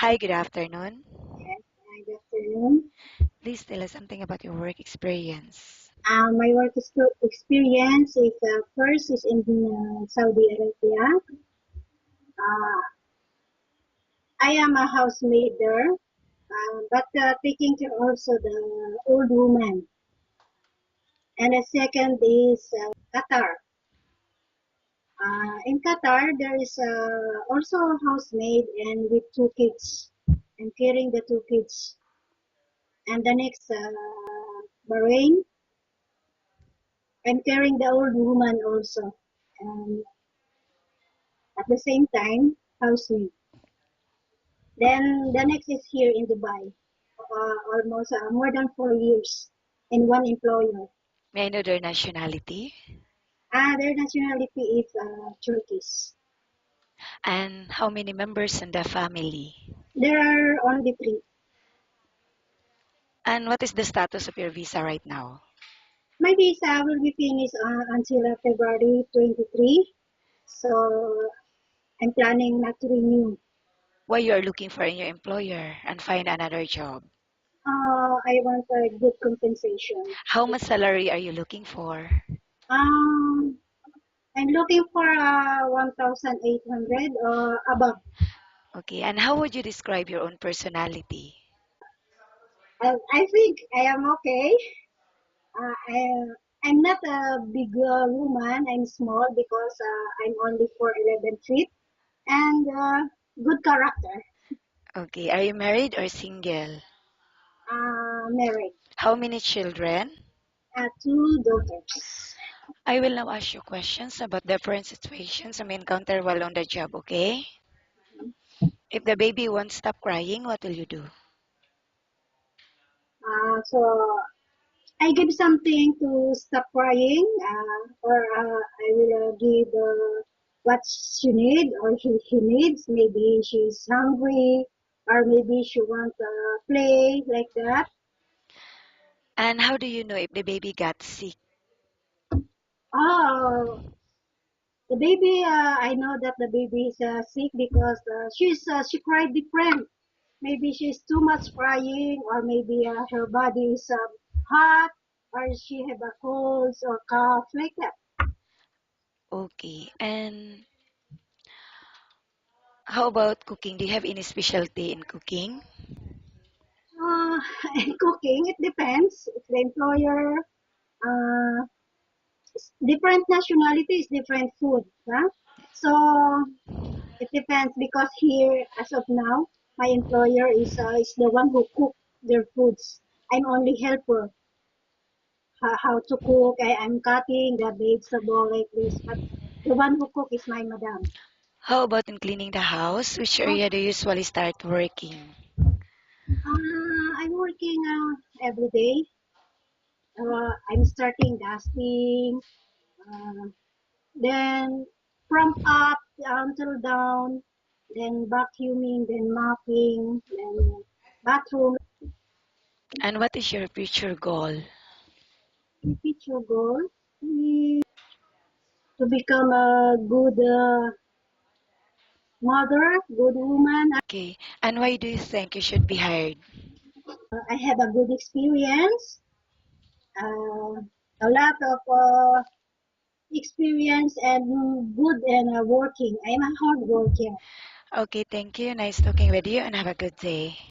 Hi, good afternoon. Yes, good afternoon. Please tell us something about your work experience. My experience is first is in Saudi Arabia. Uh, I am a housemaid there, but taking care also the old woman. And the second is Qatar. In Qatar, there is also a housemaid and with two kids. I'm caring the two kids. And the next, Bahrain, I'm caring the old woman also. And at the same time, housing. Then the next is here in Dubai, almost more than 4 years in one employer. May I know their nationality? Their nationality is Turkish. And how many members in the family? There are only three. And what is the status of your visa right now? My visa will be finished until February 23, so I'm planning not to renew. Why you are looking for a new employer and find another job? I want a good compensation. How much salary are you looking for? Um, I'm looking for 1,800 or above. Okay, and how would you describe your own personality? I think I am okay. I'm not a big woman. I'm small because I'm only 4'11" feet and good character. Okay, are you married or single? Married. How many children? Two daughters. I will now ask you questions about different situations you may encounter while on the job, okay? If the baby won't stop crying, what will you do? So I give something to stop crying, or I will give what she need or he needs. Maybe she's hungry, or maybe she wants play like that. And how do you know if the baby got sick? Oh, the baby, I know that the baby is sick because she cried different. Maybe she's too much crying, or maybe her body is hot, or she have a cold or cough like that. Okay. And how about cooking? Do you have any specialty in cooking? Uh, cooking, it depends. If the employer, uh, different nationalities, different food. Huh? So it depends because here, as of now, my employer is the one who cook their foods. I'm only helper. How to cook, I'm cutting the vegetable like this, but the one who cook is my madam. How about in cleaning the house? Which Oh, area do you usually start working? I'm working every day. I'm starting dusting, uh, then from up until down, then vacuuming, then mopping, then bathroom. And what is your future goal? Repeat your goal to become a good mother, good woman. Okay. And why do you think you should be hired? I have a good experience, uh, a lot of experience and good and working. I'm a hard worker. Okay, thank you. Nice talking with you and have a good day.